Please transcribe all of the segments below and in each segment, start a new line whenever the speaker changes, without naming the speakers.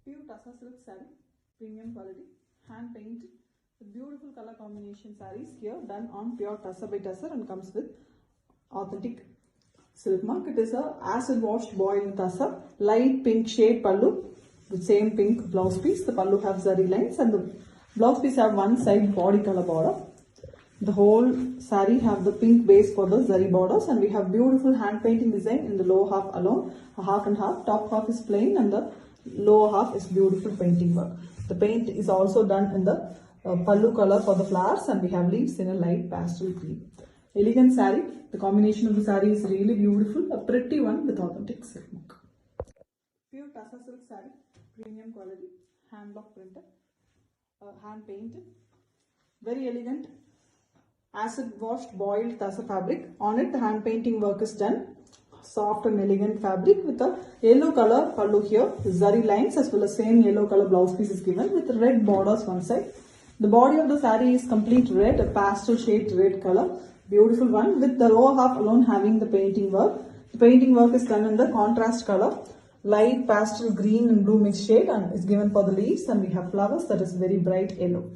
Pure Tassa silk saree, premium quality, hand painted with beautiful color combination sarees here done on pure Tassa by Tassa and comes with authentic silk mark. It is a acid washed boiled Tassa, light pink shade pallu, the same pink blouse piece. The pallu have zari lines and the blouse piece have one side body color border. The whole saree have the pink base for the zari borders and we have beautiful hand painting design in the lower half alone, a half and half. Top half is plain and the lower half is beautiful painting work. The paint is also done in the pallu color for the flowers and we have leaves in a light pastel green. Elegant saree. The combination of the saree is really beautiful. A pretty one with authentic silk mark. Pure Tassa silk saree, premium quality, hand block printed, hand painted, very elegant. Acid washed boiled Tassa fabric. On it the hand painting work is done. Soft and elegant fabric with a yellow color pallu here, zari lines as well as same yellow color blouse piece is given with red borders one side. The body of the saree is complete red, a pastel shade red color, beautiful one with the lower half alone having the painting work. The painting work is done in the contrast color, light pastel green and blue mixed shade and is given for the leaves and we have flowers that is very bright yellow.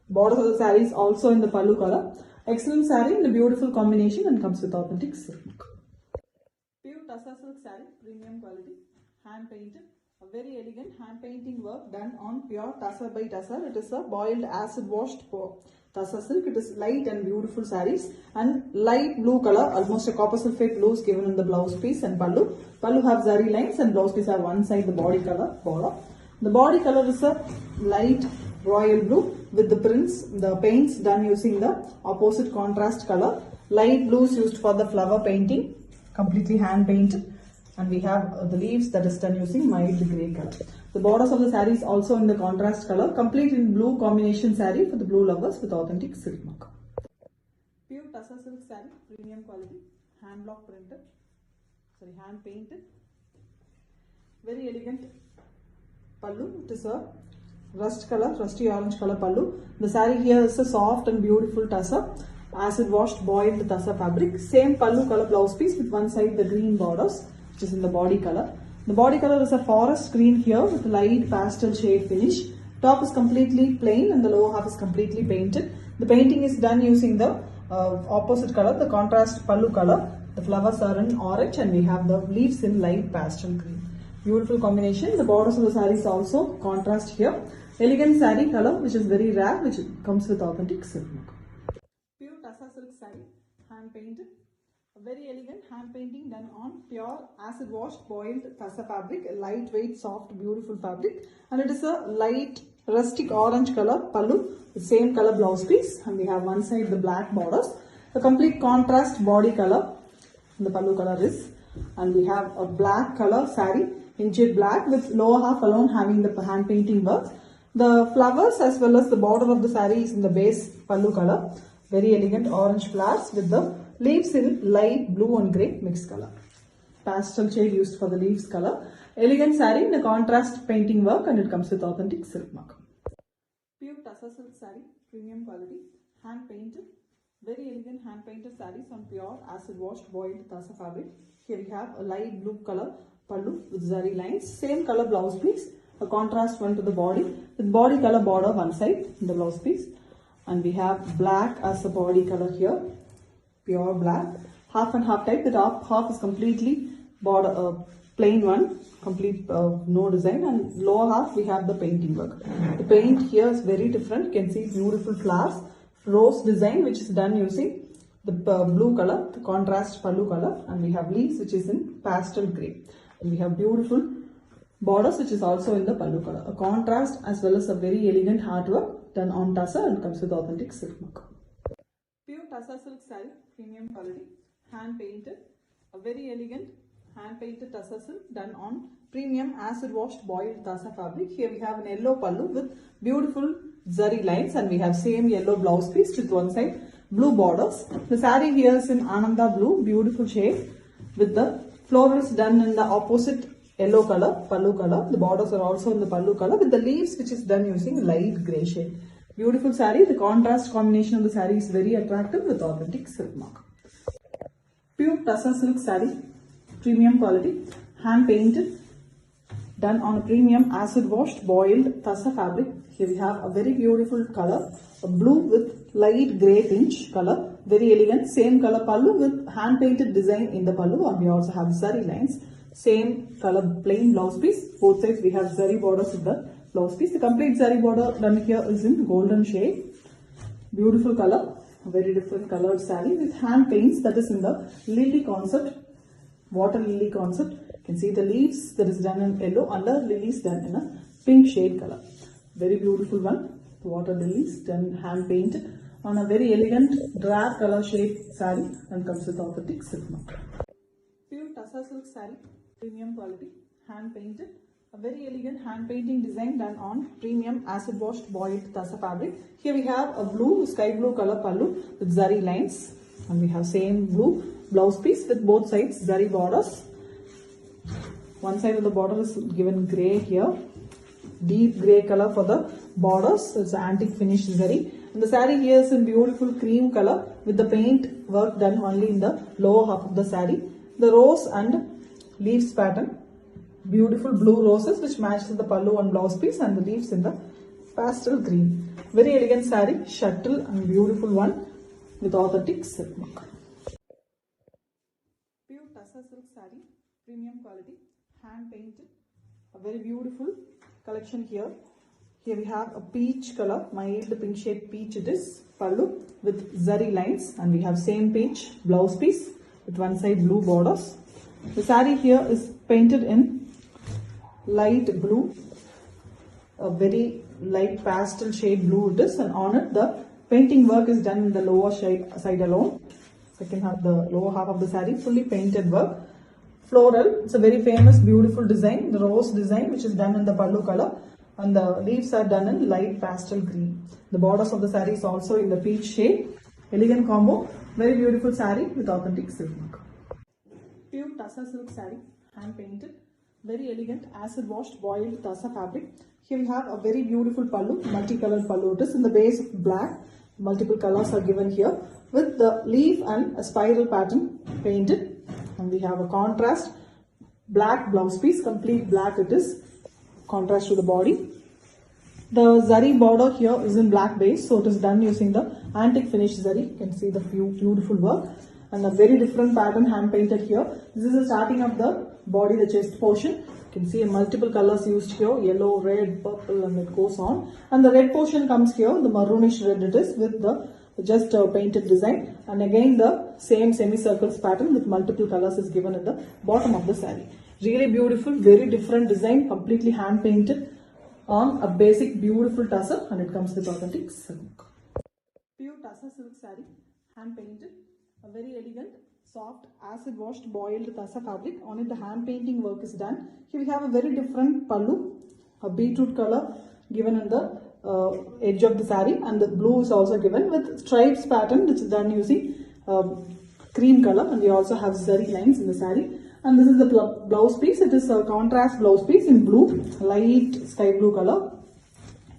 Border of the saree is also in the pallu color. Excellent saree in a beautiful combination and comes with authentic silk. Pure Tassa silk saree, premium quality, hand painted, a very elegant hand painting work done on pure Tassa by Tassa. It is a boiled acid washed Tassa silk. It is light and beautiful sarees and light blue color, almost a copper sulphate blue is given in the blouse piece and pallu. Pallu have zari lines and blouse piece have one side the body color border. The body color is a light royal blue with the prints, the paints done using the opposite contrast color. Light blues used for the flower painting, completely hand painted. And we have the leaves that is done using mild grey color. The borders of the saree is also in the contrast color, complete in blue combination saree for the blue lovers with authentic silk mark. Pure Tassa silk saree, premium quality, hand block printed, hand painted, very elegant pallu. It is a rust color, rusty orange color pallu. The saree here is a soft and beautiful Tassa, acid washed boiled Tassa fabric. Same pallu color blouse piece with one side the green borders, which is in the body color. The body color is a forest green here with light pastel shade finish. Top is completely plain and the lower half is completely painted. The painting is done using the opposite color, the contrast pallu color. The flowers are in orange and we have the leaves in light pastel green. Beautiful combination. The borders of the saree is also contrast here. Elegant saree color which is very rare, which comes with authentic silk mark. Pure Tassa silk saree, hand painted. A very elegant hand painting done on pure acid washed boiled Tassa fabric, a lightweight soft beautiful fabric and it is a light rustic orange color pallu, the same color blouse piece and we have one side the black borders. A complete contrast body color, the pallu color is, and we have a black color saree in jet black with lower half alone having the hand painting work. The flowers as well as the border of the saree is in the base pallu color. Very elegant orange flowers with the leaves in light blue and grey mixed color. Pastel shade used for the leaves color. Elegant saree in a contrast painting work and it comes with authentic silk mark. Pure Tassa silk saree, premium quality, hand painted. Very elegant hand painted sarees on pure acid washed boiled Tassa fabric. Here we have a light blue color pallu with zari lines. Same color blouse piece. A contrast one to the body with body color border one side in the blouse piece. And we have black as the body color here. Pure black. Half and half type. The top half is completely border plain one. Complete no design. And lower half we have the painting work. The paint here is very different. You can see beautiful flowers. Rose design which is done using the blue color, the contrast pallu color, and we have leaves which is in pastel grey. And we have beautiful borders which is also in the pallu color. A contrast as well as a very elegant artwork done on Tassa and comes with authentic silk mark. Pure Tassa silk saree, premium quality, hand painted, a very elegant hand painted Tassa silk done on premium acid washed boiled Tassa fabric. Here we have an yellow pallu with beautiful zari lines and we have same yellow blouse piece with one side blue borders. The saree here is in Ananda blue, beautiful shade with the florals done in the opposite yellow color, pallu color. The borders are also in the pallu color with the leaves which is done using light grey shade. Beautiful saree. The contrast combination of the saree is very attractive with authentic silk mark. Pure Tassa silk saree, premium quality, hand painted, done on a premium acid washed boiled tassa fabric. Here we have a very beautiful color, a blue with light grey pinch color, very elegant. Same color pallu with hand painted design in the pallu, and we also have zari lines. Same color plain blouse piece. Both sides we have zari borders with the blouse piece. The complete zari border done here is in golden shade. Beautiful color, a very different colored saree with hand paints that is in the lily concept, water lily concept. You can see the leaves that is done in yellow, under lilies done in a pink shade color. Very beautiful one. Water lilies done hand painted on a very elegant drab color shade saree and comes with authentic silk mark. Pure Tassa silk saree, premium quality, hand painted. A very elegant hand painting design done on premium acid washed boiled Tassa fabric. Here we have a blue, sky blue color pallu with zari lines, and we have same blue blouse piece with both sides zari borders. One side of the border is given grey here, deep grey color for the borders. It's antique finish zari. And the saree here is in beautiful cream color with the paint work done only in the lower half of the saree. The rose and leaves pattern. Beautiful blue roses which match with the pallu and blouse piece, and the leaves in the pastel green. Very elegant saree, shuttle and beautiful one with authentic silk mark. Pure Tassa silk saree, premium quality, hand painted. A very beautiful collection here. Here we have a peach color, mild pink shade peach it is, pallu with zari lines, and we have same peach blouse piece with one side blue borders. The saree here is painted in light blue, a very light pastel shade blue it is, and on it the painting work is done in the lower side alone. Second half, the lower half of the saree, fully painted work. Floral, it's a very famous beautiful design, the rose design which is done in the pallu color, and the leaves are done in light pastel green. The borders of the saree is also in the peach shade. Elegant combo, very beautiful saree with authentic silk mark. Pure Tassa silk saree, hand painted. Very elegant acid washed boiled Tassa fabric. Here we have a very beautiful pallu, multicolored pallu. It is in the base of black. Multiple colors are given here with the leaf and a spiral pattern painted. And we have a contrast black blouse piece, complete black it is, contrast to the body. The zari border here is in black base, so it is done using the antique finish zari. You can see the beautiful work and a very different pattern hand painted here. This is the starting of the body, the chest portion. You can see multiple colors used here, yellow, red, purple, and it goes on. And the red portion comes here, the maroonish red it is with the just painted design, and again the same semicircles pattern with multiple colors is given at the bottom of the saree. Really beautiful, very different design, completely hand painted on a basic beautiful tussar, and it comes with authentic silk. Pure Tassa silk saree, hand painted, a very elegant soft acid washed boiled Tassa fabric. On it the hand painting work is done. Here we have a very different pallu, a beetroot color given in the edge of the saree, and the blue is also given with stripes pattern which is done using cream color, and we also have zari lines in the saree. And this is the blouse piece. It is a contrast blouse piece in blue, light sky blue color,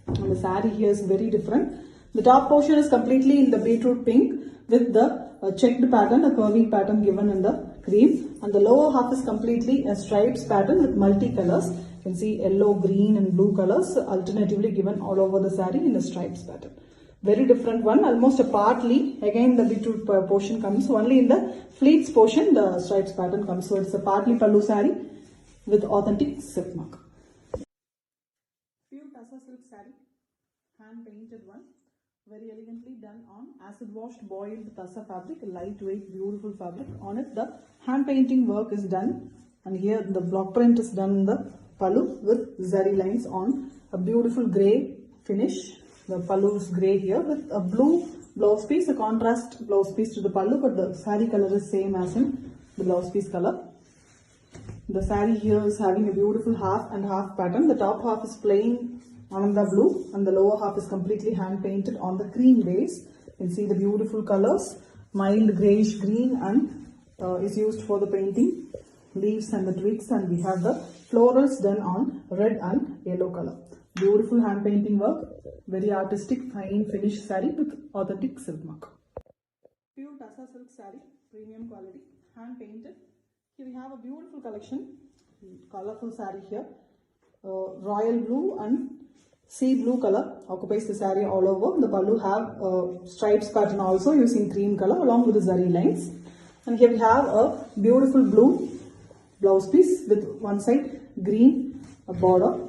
and the saree here is very different. The top portion is completely in the beetroot pink with the checked pattern, a curving pattern given in the cream, and the lower half is completely a stripes pattern with multi-colors. You can see yellow, green and blue colors alternatively given all over the saree in a stripes pattern. Very different one, almost a partly, again the beetroot portion comes, only in the fleets portion the stripes pattern comes, so it's a partly pallu saree with authentic silk mark. Pure Tassa silk saree, hand painted one. Very elegantly done on acid washed boiled Tassa fabric, lightweight beautiful fabric. On it the hand painting work is done, and here the block print is done in the pallu with zari lines on a beautiful grey finish. The pallu is grey here with a blue blouse piece, a contrast blouse piece to the pallu, but the saree color is same as in the blouse piece color. The saree here is having a beautiful half and half pattern. The top half is plain ananda blue and the lower half is completely hand painted on the cream base. You can see the beautiful colors, mild greyish green, and is used for the painting, leaves and the twigs, and we have the florals done on red and yellow color. Beautiful hand painting work, very artistic, fine finish saree with authentic silk mark. Pure Tassa silk saree, premium quality, hand painted. Here we have a beautiful collection, colorful saree here. royal blue and sea blue color occupies the saree all over. The pallu have stripes pattern also using cream color along with the zari lines. And here we have a beautiful blue blouse piece with one side green border.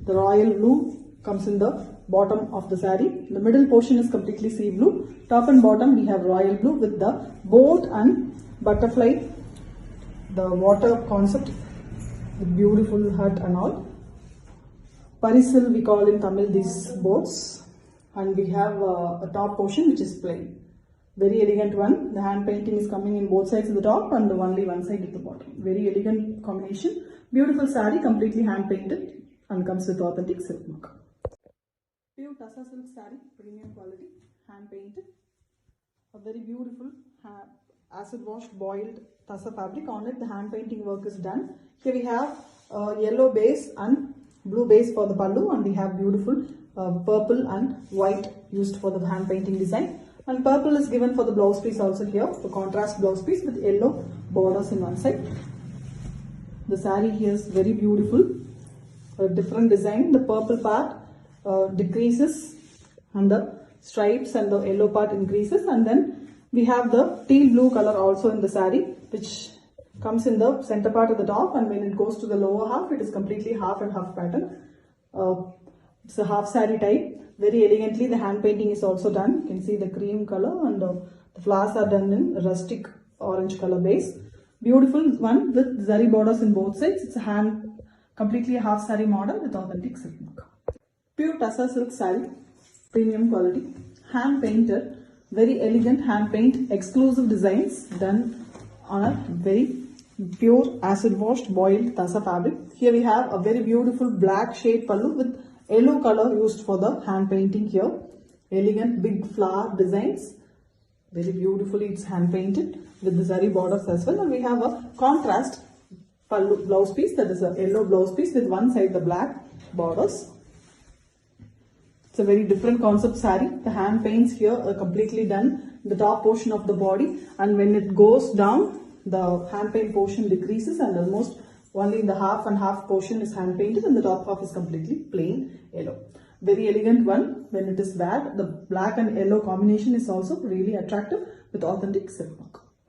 The royal blue comes in the bottom of the saree. The middle portion is completely sea blue. Top and bottom we have royal blue with the boat and butterfly, the water concept, the beautiful hut and all. Parisil we call in Tamil these boats. And we have a top portion which is plain. Very elegant one. The hand painting is coming in both sides of the top and only one side at the bottom. Very elegant combination. Beautiful saree, completely hand painted and comes with authentic silk mark. Pure Tassa silk saree, premium quality, hand painted. A very beautiful acid washed boiled Tassa fabric. On it the hand painting work is done. Here we have yellow base and blue base for the pallu, and we have beautiful purple and white used for the hand painting design. And purple is given for the blouse piece also here, the contrast blouse piece with yellow borders in one side. The saree here is very beautiful, a different design. The purple part decreases and the stripes and the yellow part increases, and then we have the teal blue color also in the saree, which comes in the center part of the top, and when it goes to the lower half, it is completely half and half pattern. It's a half saree type. Very elegantly the hand painting is also done. You can see the cream color and the flowers are done in rustic orange color base. Beautiful one with zari borders in both sides. It's a completely a half saree model with authentic silk mark. Pure Tassa silk saree, premium quality, hand painted, very elegant hand paint, exclusive designs done on a very pure acid washed boiled Tassa fabric. Here we have a very beautiful black shade pallu with yellow color used for the hand painting here. Elegant big flower designs. Very beautifully it's hand painted with the zari borders as well. And we have a contrast pallu blouse piece, that is a yellow blouse piece with one side the black borders. It's a very different concept saree. The hand paints here are completely done the top portion of the body, and when it goes down the hand paint portion decreases and almost only the half and half portion is hand painted and the top half is completely plain yellow. Very elegant one when it is bad. The black and yellow combination is also really attractive with authentic silk mark.